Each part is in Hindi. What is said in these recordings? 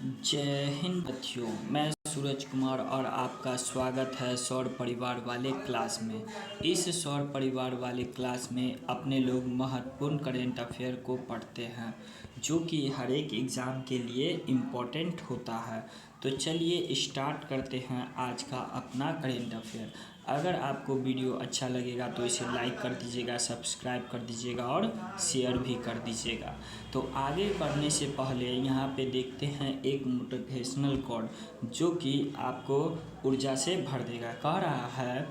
जय हिंद बच्चों। मैं सूरज कुमार और आपका स्वागत है सौर परिवार वाले क्लास में। इस सौर परिवार वाले क्लास में अपने लोग महत्वपूर्ण करेंट अफेयर को पढ़ते हैं जो कि हर एक एग्ज़ाम के लिए इम्पोर्टेंट होता है। तो चलिए स्टार्ट करते हैं आज का अपना करेंट अफेयर। अगर आपको वीडियो अच्छा लगेगा तो इसे लाइक कर दीजिएगा, सब्सक्राइब कर दीजिएगा और शेयर भी कर दीजिएगा। तो आगे बढ़ने से पहले यहाँ पे देखते हैं एक मोटिवेशनल कोट जो कि आपको ऊर्जा से भर देगा। कह रहा है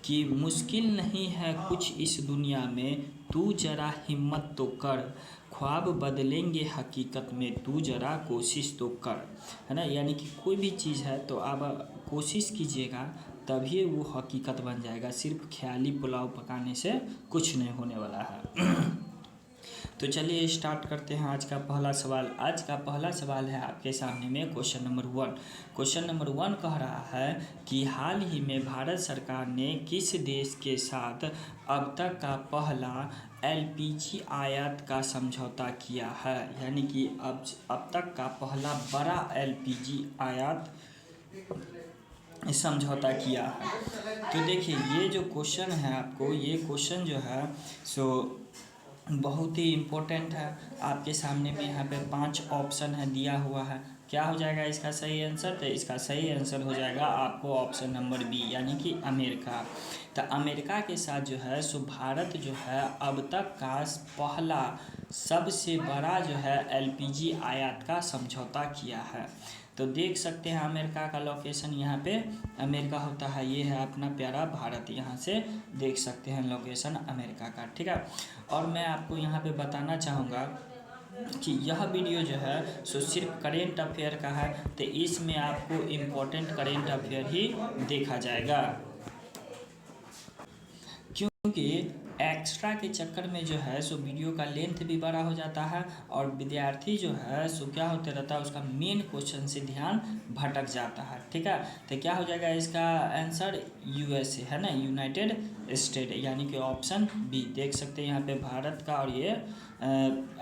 कि मुश्किल नहीं है कुछ इस दुनिया में, तू जरा हिम्मत तो कर, ख्वाब बदलेंगे हकीकत में, तू जरा कोशिश तो कर। है ना, यानी कि कोई भी चीज़ है तो आप कोशिश कीजिएगा तभी वो हकीकत बन जाएगा। सिर्फ ख्याली पुलाव पकाने से कुछ नहीं होने वाला है। तो चलिए स्टार्ट करते हैं आज का पहला सवाल। आज का पहला सवाल है आपके सामने में क्वेश्चन नंबर 1। क्वेश्चन नंबर 1 कह रहा है कि हाल ही में भारत सरकार ने किस देश के साथ अब तक का पहला एलपीजी आयात का समझौता किया है। यानी कि अब तक का पहला बड़ा एलपीजी आयात समझौता किया है। तो देखिए ये जो क्वेश्चन है आपको, ये क्वेश्चन जो है सो बहुत ही इम्पोर्टेंट है। आपके सामने में यहाँ पे 5 ऑप्शन है दिया हुआ है। क्या हो जाएगा इसका सही आंसर? तो इसका सही आंसर हो जाएगा आपको ऑप्शन नंबर बी, यानी कि अमेरिका। तो अमेरिका के साथ जो है सो भारत जो है अब तक का पहला सबसे बड़ा जो है एलपीजी आयात का समझौता किया है। तो देख सकते हैं अमेरिका का लोकेशन यहाँ पे अमेरिका होता है। ये है अपना प्यारा भारत, यहाँ से देख सकते हैं लोकेशन अमेरिका का। ठीक है, और मैं आपको यहाँ पे बताना चाहूँगा कि यह वीडियो जो है सो सिर्फ करेंट अफेयर का है। तो इसमें आपको इम्पोर्टेंट करेंट अफेयर ही देखा जाएगा, क्योंकि एक्स्ट्रा के चक्कर में जो है सो वीडियो का लेंथ भी बड़ा हो जाता है और विद्यार्थी जो है सो क्या होते रहता है, उसका मेन क्वेश्चन से ध्यान भटक जाता है। ठीक है, तो क्या हो जाएगा इसका आंसर? यूएसए है ना, यूनाइटेड स्टेट, यानी कि ऑप्शन बी। देख सकते हैं यहाँ पे भारत का और ये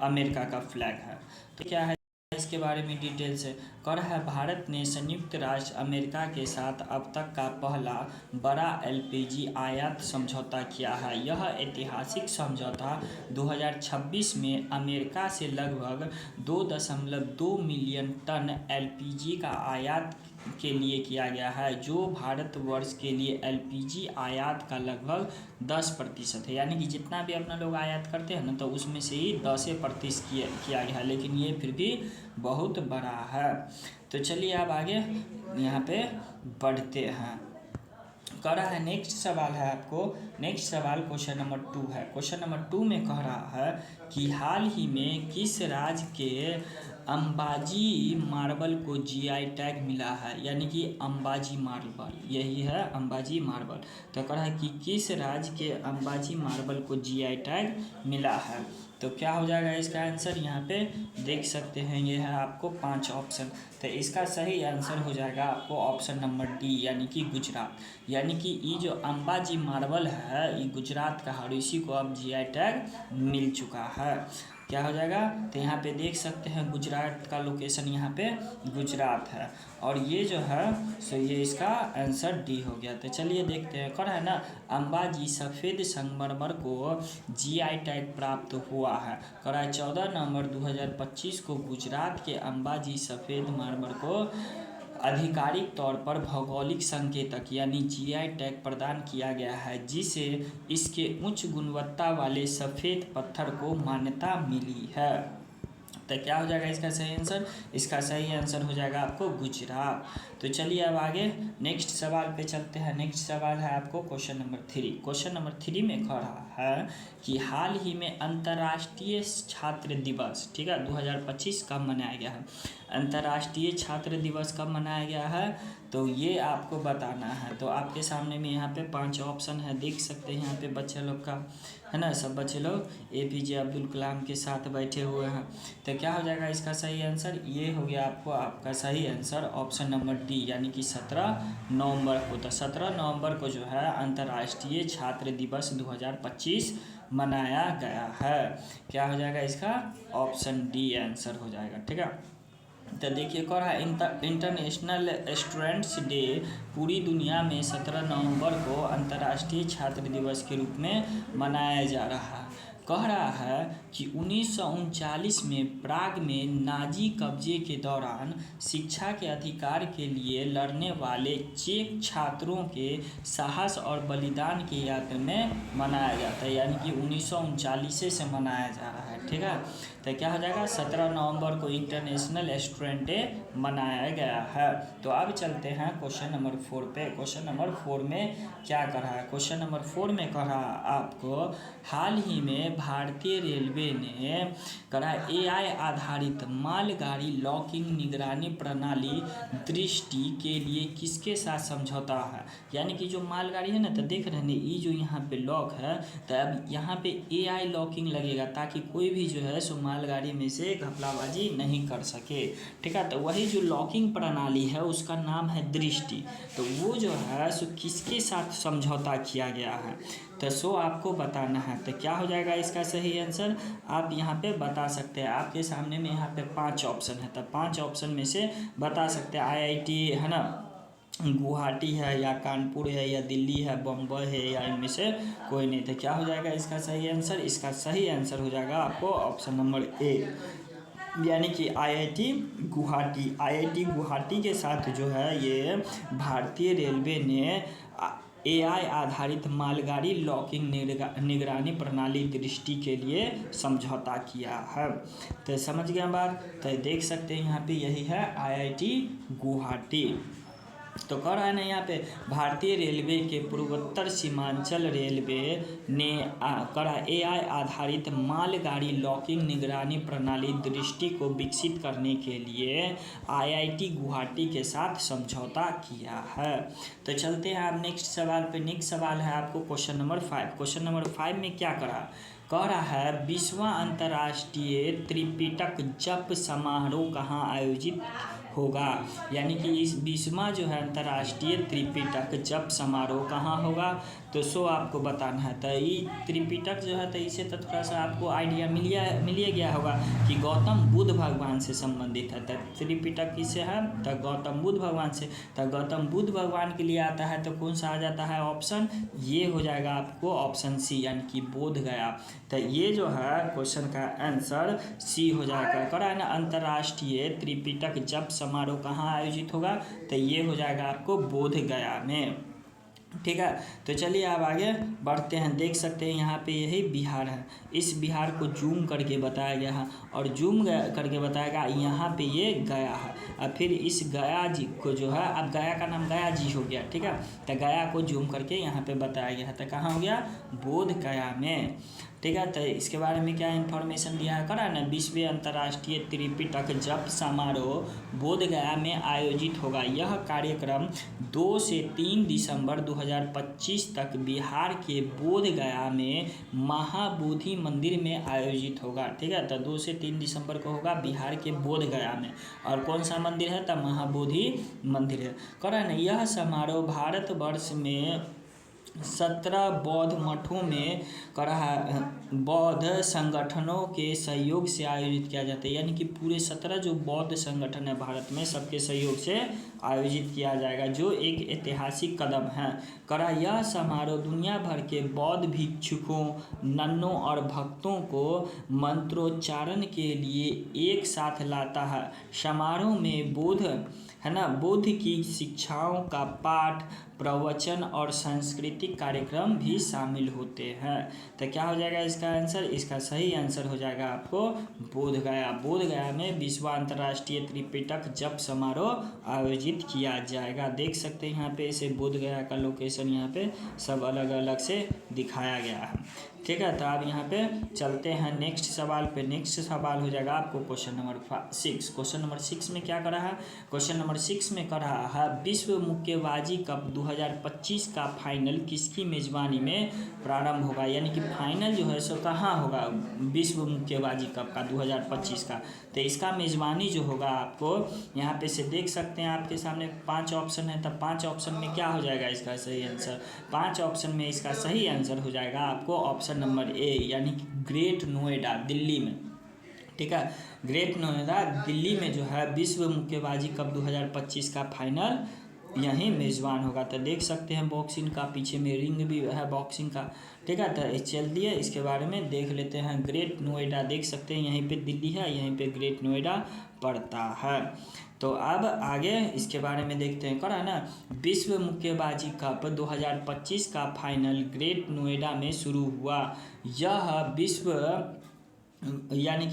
अमेरिका का फ्लैग है। तो क्या है इसके बारे में डिटेल से कह रहा है, भारत ने संयुक्त राष्ट्र अमेरिका के साथ अब तक का पहला बड़ा एलपीजी आयात समझौता किया है। यह ऐतिहासिक समझौता 2026 में अमेरिका से लगभग 2.2 मिलियन टन एलपीजी का आयात के लिए किया गया है, जो भारतवर्ष के लिए एलपीजी आयात का लगभग 10% है। यानी कि जितना भी अपना लोग आयात करते हैं ना, तो उसमें से ही 10% किया गया है, लेकिन ये फिर भी बहुत बड़ा है। तो चलिए अब आगे यहाँ पे बढ़ते हैं। कह रहा है नेक्स्ट सवाल है आपको, नेक्स्ट सवाल क्वेश्चन नंबर 2 है। क्वेश्चन नंबर 2 में कह रहा है कि हाल ही में किस राज्य के अंबाजी मार्बल को जीआई टैग मिला है। यानी कि अंबाजी मार्बल, यही है अंबाजी मार्बल। तो कह रहा है कि किस राज्य के अंबाजी मार्बल को जीआई टैग मिला है। तो क्या हो जाएगा इसका आंसर? यहाँ पे देख सकते हैं ये है आपको 5 ऑप्शन। तो इसका सही आंसर हो जाएगा आपको ऑप्शन नंबर डी, यानी कि गुजरात। यानी कि ये जो अंबाजी मार्बल है ये गुजरात का है और इसी को अब जीआई टैग मिल चुका है। क्या हो जाएगा? तो यहाँ पे देख सकते हैं गुजरात का लोकेशन यहाँ पे गुजरात है और ये जो है सो ये इसका आंसर डी हो गया। तो चलिए देखते हैं। कौन है ना, अंबाजी सफ़ेद संगमरमर को जीआई टैग प्राप्त हुआ है। करा है 14 नवंबर 2025 को गुजरात के अंबाजी सफ़ेद मार्मर को आधिकारिक तौर पर भौगोलिक संकेतक यानी जीआई टैग प्रदान किया गया है, जिसे इसके उच्च गुणवत्ता वाले सफ़ेद पत्थर को मान्यता मिली है। तो क्या हो जाएगा इसका सही आंसर? इसका सही आंसर हो जाएगा आपको गुजरात। तो चलिए अब आगे नेक्स्ट सवाल पे चलते हैं। नेक्स्ट सवाल है आपको क्वेश्चन नंबर 3। क्वेश्चन नंबर 3 में कह रहा है कि हाल ही में अंतर्राष्ट्रीय छात्र दिवस, ठीक है, 2025 कब मनाया गया है। अंतर्राष्ट्रीय छात्र दिवस कब मनाया गया है तो ये आपको बताना है। तो आपके सामने में यहाँ पे 5 ऑप्शन है, देख सकते हैं यहाँ पे बच्चे लोग का, है ना, सब बच्चे लोग एपीजे अब्दुल कलाम के साथ बैठे हुए हैं। तो क्या हो जाएगा इसका सही आंसर? ये हो गया आपको आपका सही आंसर ऑप्शन नंबर डी, यानी कि 17 नवंबर को। तो 17 नवंबर को जो है अंतर्राष्ट्रीय छात्र दिवस 2025 मनाया गया है। क्या हो जाएगा इसका? ऑप्शन डी आंसर हो जाएगा। ठीक है, तो देखिए कह रहा है इंटरनेशनल स्टूडेंट्स डे पूरी दुनिया में 17 नवंबर को अंतर्राष्ट्रीय छात्र दिवस के रूप में मनाया जा रहा है। कह रहा है कि 1939 में प्राग में नाजी कब्जे के दौरान शिक्षा के अधिकार के लिए लड़ने वाले चेक छात्रों के साहस और बलिदान की याद में मनाया जाता है, यानी कि 1939 से मनाया जा रहा है। ठीक है, तो क्या हो जाएगा 17 नवंबर को इंटरनेशनल स्टूडेंट डे मनाया गया है। तो अब चलते हैं क्वेश्चन नंबर 4 पे। क्वेश्चन नंबर 4 में क्या कर रहा है? क्वेश्चन नंबर 4 में कह रहा है आपको हाल ही में भारतीय रेलवे ने करा AI आधारित मालगाड़ी लॉकिंग निगरानी प्रणाली दृष्टि के लिए किसके साथ समझौता है। यानी कि जो मालगाड़ी है ना, तो देख रहे हैं ये जो यहाँ पे लॉक है, तो अब यहाँ पे AI लॉकिंग लगेगा ताकि कोई भी जो है सो मालगाड़ी में से घपलाबाजी नहीं कर सके। ठीक है, तो वही जो लॉकिंग प्रणाली है उसका नाम है दृष्टि। तो वो जो है सो किसके साथ समझौता किया गया है, तो सो आपको बताना है। तो क्या हो जाएगा इसका सही आंसर, आप यहाँ पे बता सकते हैं। आपके सामने में यहाँ पे 5 ऑप्शन है, तो 5 ऑप्शन में से बता सकते हैं। IIT है ना, गुवाहाटी है, या कानपुर है, या दिल्ली है, बम्बई है, या इनमें से कोई नहीं। तो क्या हो जाएगा इसका सही आंसर? इसका सही आंसर हो जाएगा आपको ऑप्शन नंबर ए, यानी कि IIT गुवाहाटी। IIT गुवाहाटी के साथ जो है ये भारतीय रेलवे ने AI आधारित मालगाड़ी लॉकिंग निगरानी प्रणाली दृष्टि के लिए समझौता किया है। तो समझ गए बात। तो देख सकते हैं यहाँ पे यही है IIT गुवाहाटी। तो कह रहा है ना यहाँ पे भारतीय रेलवे के पूर्वोत्तर सीमांचल रेलवे ने करा AI आधारित मालगाड़ी लॉकिंग निगरानी प्रणाली दृष्टि को विकसित करने के लिए IIT गुवाहाटी के साथ समझौता किया है। तो चलते हैं आप नेक्स्ट सवाल पे। नेक्स्ट सवाल है आपको क्वेश्चन नंबर 5। क्वेश्चन नंबर 5 में क्या कह रहा है 20वां अंतर्राष्ट्रीय त्रिपिटक जप समारोह कहाँ आयोजित होगा। यानी कि इस 20वां जो है अंतर्राष्ट्रीय त्रिपिटक जप समारोह कहाँ होगा, तो सो आपको बताना है। तो ये त्रिपिटक जो है तो इससे तो थोड़ा सा आपको आइडिया मिल गया होगा कि गौतम बुद्ध भगवान से संबंधित है। तो त्रिपिटक किससे है, तो गौतम बुद्ध भगवान से। तो गौतम बुद्ध भगवान के लिए आता है, तो कौन सा आ जाता है ऑप्शन, ये हो जाएगा आपको ऑप्शन सी, यानी कि बोध गया। तो ये जो है क्वेश्चन का आंसर सी हो जाएगा। करा है ना, अंतर्राष्ट्रीय त्रिपिटक जप समारोह कहाँ आयोजित होगा, तो ये हो जाएगा आपको बोध गया में। ठीक है, तो चलिए अब आगे बढ़ते हैं। देख सकते हैं यहाँ पे यही बिहार है। इस बिहार को जूम करके बताया गया है, और जूम करके बताया गया यहाँ पे ये गया है। अब फिर इस गया जी को जो है, अब गया का नाम गया जी हो गया। ठीक है, तो गया को जूम करके यहाँ पे बताया गया है। तो कहाँ हो गया, बोध गया में। ठीक है, तो इसके बारे में क्या इन्फॉर्मेशन दिया है, करा ना 20वें अंतर्राष्ट्रीय त्रिपिटक जप समारोह बोध गया में आयोजित होगा। यह कार्यक्रम 2 से 3 दिसंबर 2025 तक बिहार के बोध गया में महाबोधि मंदिर में आयोजित होगा। ठीक है, तो 2 से 3 दिसंबर को होगा बिहार के बोध गया में। और कौन सा मंदिर है, तो महाबोधि मंदिर है। करा ना यह समारोह भारतवर्ष में 17 बौद्ध मठों में बौद्ध संगठनों के सहयोग से आयोजित किया जाता है। यानी कि पूरे 17 जो बौद्ध संगठन है भारत में, सबके सहयोग से आयोजित किया जाएगा, जो एक ऐतिहासिक कदम है। यह समारोह दुनिया भर के बौद्ध भिक्षुकों, नन्नों और भक्तों को मंत्रोच्चारण के लिए एक साथ लाता है। समारोह में बुद्ध की शिक्षाओं का पाठ, प्रवचन और सांस्कृतिक कार्यक्रम भी शामिल होते हैं। तो क्या हो जाएगा इसका आंसर, इसका सही आंसर हो जाएगा आपको बोध गया। बोध गया में 20वां अंतर्राष्ट्रीय त्रिपिटक जप समारोह आयोजित किया जाएगा। देख सकते हैं यहाँ पे इसे बोध गया का लोकेशन यहाँ पे सब अलग अलग से दिखाया गया है। ठीक है, तो अब यहाँ पे चलते हैं नेक्स्ट सवाल पे। नेक्स्ट सवाल हो जाएगा आपको क्वेश्चन नंबर 6। क्वेश्चन नंबर 6 में क्या कर रहा है, क्वेश्चन नंबर 6 में कर रहा है विश्व मुक्केबाजी कप 2025 का फाइनल किसकी मेज़बानी में प्रारंभ होगा। यानी कि फाइनल जो है सो कहाँ होगा विश्व मुक्केबाजी कप का 2025 का। तो इसका मेज़बानी जो होगा आपको यहाँ पे से देख सकते हैं, आपके सामने 5 ऑप्शन है। तो 5 ऑप्शन में क्या हो जाएगा इसका सही आंसर, 5 ऑप्शन में इसका सही आंसर हो जाएगा आपको ऑप्शन नंबर ए, यानी कि ग्रेट नोएडा, दिल्ली में। ठीक है। ग्रेट नोएडा दिल्ली में जो है विश्व मुक्केबाजी कप 2025 का फाइनल यहीं मेज़बान होगा। तो देख सकते हैं बॉक्सिंग का, पीछे में रिंग भी है बॉक्सिंग का, ठीक है। तो चलिए इसके बारे में देख लेते हैं। ग्रेट नोएडा देख सकते हैं, यहीं पे दिल्ली है, यहीं पे ग्रेट नोएडा पड़ता है। तो अब आगे इसके बारे में देखते हैं। करा ना, विश्व मुक्केबाजी कप 2025 का फाइनल ग्रेट नोएडा में शुरू हुआ। यह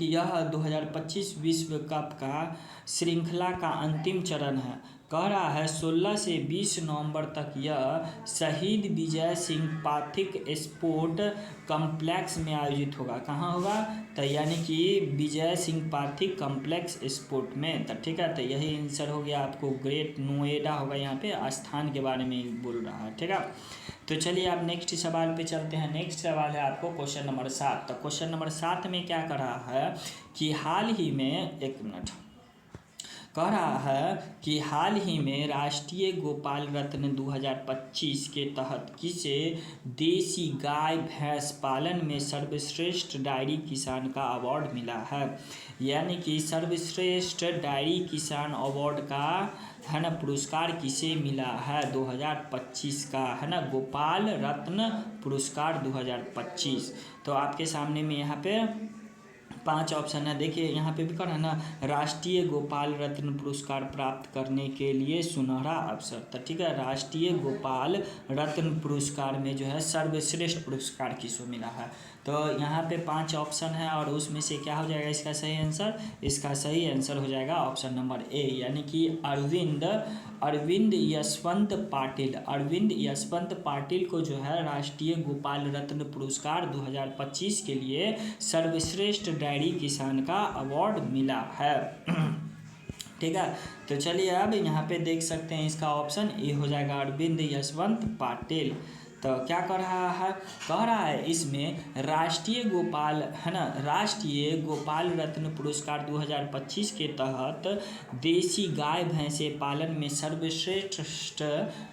यह 2025 विश्व कप का श्रृंखला का अंतिम चरण है। कह रहा है 16 से 20 नवंबर तक यह शहीद विजय सिंह पाथिक स्पोर्ट कम्प्लेक्स में आयोजित होगा। कहाँ होगा? तो यानी कि विजय सिंह पाथिक कम्प्लेक्स स्पोर्ट में। तो ठीक है, तो यही आंसर हो गया आपको, ग्रेट नोएडा होगा। यहाँ पे स्थान के बारे में बोल रहा है, ठीक है। तो चलिए आप नेक्स्ट सवाल पे चलते हैं। नेक्स्ट सवाल है आपको क्वेश्चन नंबर 7। तो क्वेश्चन नंबर 7 में क्या कर रहा है कि हाल ही में, एक मिनट, कह रहा है कि हाल ही में राष्ट्रीय गोपाल रत्न 2025 के तहत किसे देसी गाय भैंस पालन में सर्वश्रेष्ठ डायरी किसान का अवार्ड मिला है। यानी कि सर्वश्रेष्ठ डायरी किसान अवार्ड का है ना पुरस्कार किसे मिला है 2025 का, है ना, गोपाल रत्न पुरस्कार 2025। तो आपके सामने में यहाँ पे 5 ऑप्शन है। देखिए यहाँ पे भी कहा है ना, राष्ट्रीय गोपाल रत्न पुरस्कार प्राप्त करने के लिए सुनहरा अवसर। तो ठीक है, राष्ट्रीय गोपाल रत्न पुरस्कार में जो है सर्वश्रेष्ठ पुरस्कार किसको मिला है। तो यहाँ पे 5 ऑप्शन है और उसमें से क्या हो जाएगा इसका सही आंसर? इसका सही आंसर हो जाएगा ऑप्शन नंबर ए, यानी कि अरविंद यशवंत पाटिल। अरविंद यशवंत पाटिल को जो है राष्ट्रीय गोपाल रत्न पुरस्कार 2025 के लिए सर्वश्रेष्ठ डायरी किसान का अवार्ड मिला है। ठीक है, तो चलिए अब यहाँ पे देख सकते हैं इसका ऑप्शन ए हो जाएगा, अरविंद यशवंत पाटिल। तो क्या कर रहा है? कह रहा है इसमें राष्ट्रीय गोपाल, है ना, राष्ट्रीय गोपाल रत्न पुरस्कार 2025 के तहत देसी गाय भैंसे पालन में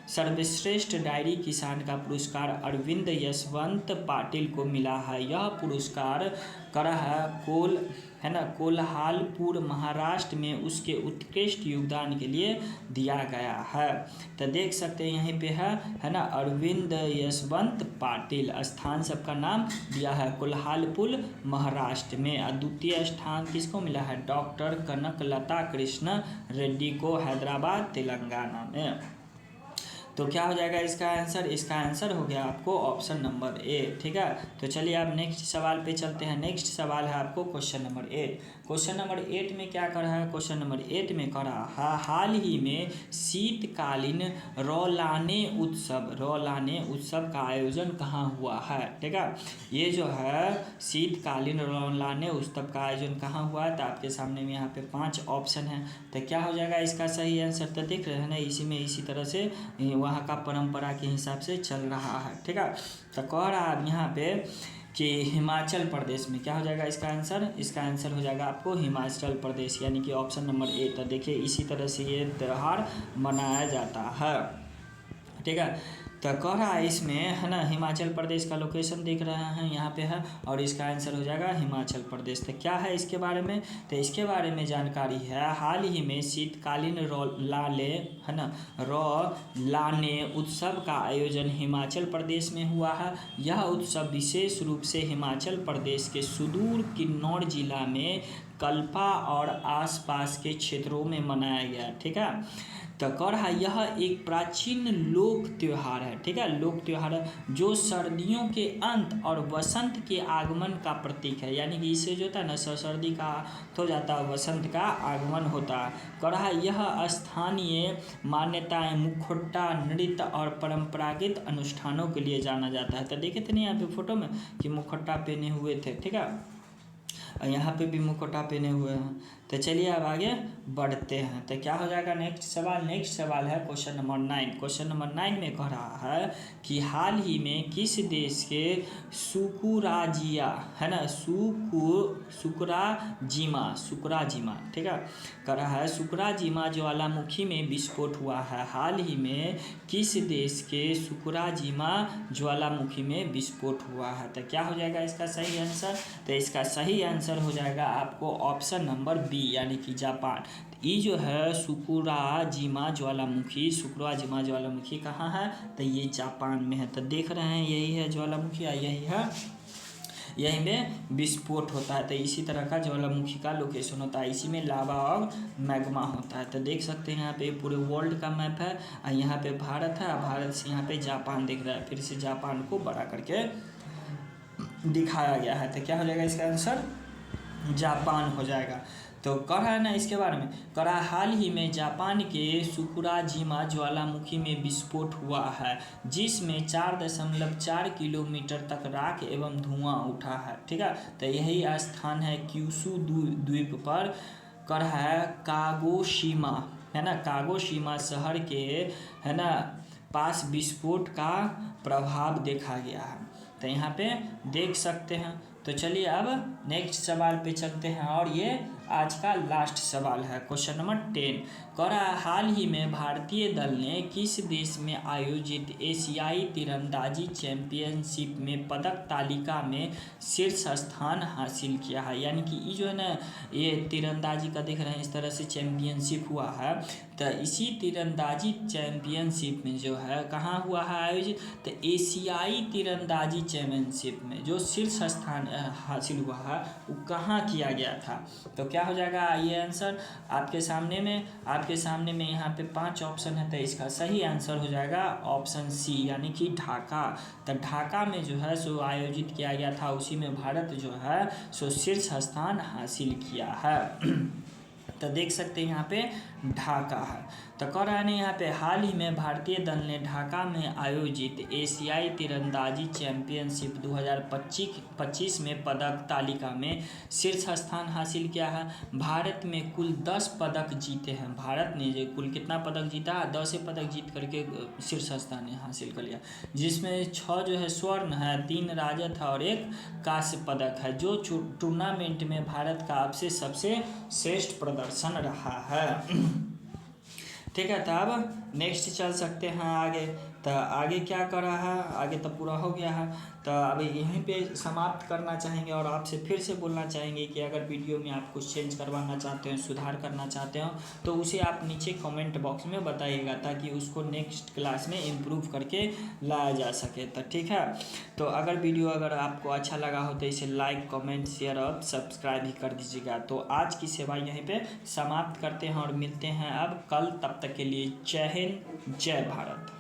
सर्वश्रेष्ठ डायरी किसान का पुरस्कार अरविंद यशवंत पाटिल को मिला है। यह पुरस्कार करा है ना कोल्हारपुर महाराष्ट्र में उसके उत्कृष्ट योगदान के लिए दिया गया है। तो देख सकते हैं यहीं पे है ना, अरविंद यशवंत पाटिल। स्थान सबका नाम दिया है कोल्हारपुर महाराष्ट्र में। और द्वितीय स्थान किसको मिला है? डॉक्टर कनकलता कृष्ण रेड्डी को, हैदराबाद तेलंगाना में। तो क्या हो जाएगा इसका आंसर? इसका आंसर हो गया आपको ऑप्शन नंबर ए। ठीक है, तो चलिए आप नेक्स्ट सवाल पे चलते हैं। नेक्स्ट सवाल है आपको क्वेश्चन नंबर 8। क्वेश्चन नंबर 8 में क्या कर रहा है? क्वेश्चन नंबर 8 में कर रहा है हाल ही में शीतकालीन रौलाने उत्सव का आयोजन कहाँ हुआ है। ठीक है, ये जो है शीतकालीन रौलाने उत्सव का आयोजन कहाँ हुआ है, तो आपके सामने में यहाँ पे 5 ऑप्शन है। तो क्या हो जाएगा इसका सही आंसर? तो देख रहे हैं ना, इसी तरह से वहाँ का परंपरा के हिसाब से चल रहा है। ठीक है, तो कह रहा है यहाँ पे कि हिमाचल प्रदेश में। क्या हो जाएगा इसका आंसर? इसका आंसर हो जाएगा आपको हिमाचल प्रदेश, यानी कि ऑप्शन नंबर ए। तो देखिए इसी तरह से ये त्यौहार मनाया जाता है। ठीक है, तो कह रहा है इसमें, है ना, हिमाचल प्रदेश का लोकेशन देख रहे हैं यहाँ पे है, और इसका आंसर हो जाएगा हिमाचल प्रदेश। तो क्या है इसके बारे में? तो इसके बारे में जानकारी है, हाल ही में शीतकालीन रौलाने उत्सव का आयोजन हिमाचल प्रदेश में हुआ है। यह उत्सव विशेष रूप से हिमाचल प्रदेश के सुदूर किन्नौर जिला में कल्पा और आसपास के क्षेत्रों में मनाया गया। ठीक है, तो कह रहा है यह एक प्राचीन लोक त्यौहार है। ठीक है, लोक त्यौहार है जो सर्दियों के अंत और वसंत के आगमन का प्रतीक है। यानी कि इससे जो होता है ना, सर्दी का हो जाता है, वसंत का आगमन होता है। कह रहा है यह स्थानीय मान्यताएं, मुखौटा नृत्य और परंपरागत अनुष्ठानों के लिए जाना जाता है। तो देखे थे नहीं यहाँ पे फोटो में कि मुखौटा पहने हुए थे। ठीक है, यहाँ पे भी मुखौटा पहने हुए हैं। तो चलिए अब आगे बढ़ते हैं। तो क्या हो जाएगा नेक्स्ट सवाल है क्वेश्चन नंबर 9। क्वेश्चन नंबर 9 में कह रहा है कि हाल ही में किस देश के सुकुराजिया है ना सुकुराजिमा ठीक है कह रहा है सुकुराजिमा ज्वालामुखी में विस्फोट हुआ है। हाल ही में किस देश के सुकुराजिमा ज्वालामुखी में विस्फोट हुआ है। तो क्या हो जाएगा इसका सही आंसर। तो इसका सही आंसर हो जाएगा आपको ऑप्शन नंबर बी यानी कि जापान। ये जो है सुकुराजिमा ज्वालामुखी कहाँ है। तो ये जापान में है। तो देख रहे हैं यही है ज्वालामुखी, यही है, यहीं में विस्फोट होता है। तो इसी तरह का ज्वालामुखी का लोकेशन होता है, इसी में लावा और मैग्मा होता है। तो देख सकते हैं यहाँ पे पूरे वर्ल्ड का मैप है और यहाँ पे भारत है, भारत से यहाँ पे जापान दिख रहा है। फिर से जापान को बड़ा करके दिखाया गया है। तो क्या हो जाएगा इसका आंसर, जापान हो जाएगा। तो कह रहा है ना इसके बारे में, कह रहा है हाल ही में जापान के सुकुराजिमा ज्वालामुखी में विस्फोट हुआ है जिसमें 4.4 किलोमीटर तक राख एवं धुआं उठा है। ठीक है, तो यही स्थान है क्यूशू द्वीप पर। कह रहा है कागोशिमा है ना, कागोशिमा शहर के है ना पास विस्फोट का प्रभाव देखा गया है। तो यहाँ पे देख सकते हैं। तो चलिए अब नेक्स्ट सवाल पे चलते हैं और ये आज का लास्ट सवाल है क्वेश्चन नंबर 10। कह रहा है हाल ही में भारतीय दल ने किस देश में आयोजित एशियाई तीरंदाजी चैंपियनशिप में पदक तालिका में शीर्ष स्थान हासिल किया है। यानी कि ये जो है ना ये तीरंदाजी का देख रहे हैं इस तरह से चैंपियनशिप हुआ है। तो इसी तीरंदाजी चैंपियनशिप में जो है कहाँ हुआ है आयोजित, तो एशियाई तीरंदाजी चैंपियनशिप में जो शीर्ष स्थान हासिल हुआ है वो कहाँ किया गया था। तो क्या हो जाएगा ये आंसर आपके सामने में यहाँ पे 5 ऑप्शन है। तो इसका सही आंसर हो जाएगा ऑप्शन सी यानी कि ढाका। तो ढाका में जो है सो आयोजित किया गया था, उसी में भारत जो है सो शीर्ष स्थान हासिल किया है। तो देख सकते हैं यहाँ पे ढाका है। तो कह रहा है ना यहाँ पे हाल ही में भारतीय दल ने ढाका में आयोजित एशियाई तीरंदाजी चैंपियनशिप 2025 में पदक तालिका में शीर्ष स्थान हासिल किया है। भारत में कुल 10 पदक जीते हैं। भारत ने जो कुल कितना पदक जीता, 10 पदक जीत करके शीर्ष स्थान हासिल कर लिया, जिसमें 6 जो है स्वर्ण है, 3 रजत है और 1 कांस्य पदक है, जो टूर्नामेंट में भारत का अब से सबसे श्रेष्ठ प्रदर्शन रहा है। ठीक है, तो अब नेक्स्ट चल सकते हैं आगे। तो आगे क्या कर रहा है, आगे तो पूरा हो गया है। तो अभी यहीं पे समाप्त करना चाहेंगे और आपसे फिर से बोलना चाहेंगे कि अगर वीडियो में आप कुछ चेंज करवाना चाहते हो, सुधार करना चाहते हो, तो उसे आप नीचे कमेंट बॉक्स में बताइएगा ताकि उसको नेक्स्ट क्लास में इम्प्रूव करके लाया जा सके। तो ठीक है, तो अगर वीडियो आपको अच्छा लगा हो तो इसे लाइक कमेंट शेयर और सब्सक्राइब भी कर दीजिएगा। तो आज की सेवा यहीं पे समाप्त करते हैं और मिलते हैं अब कल। तब तक के लिए जय हिंद, जय भारत।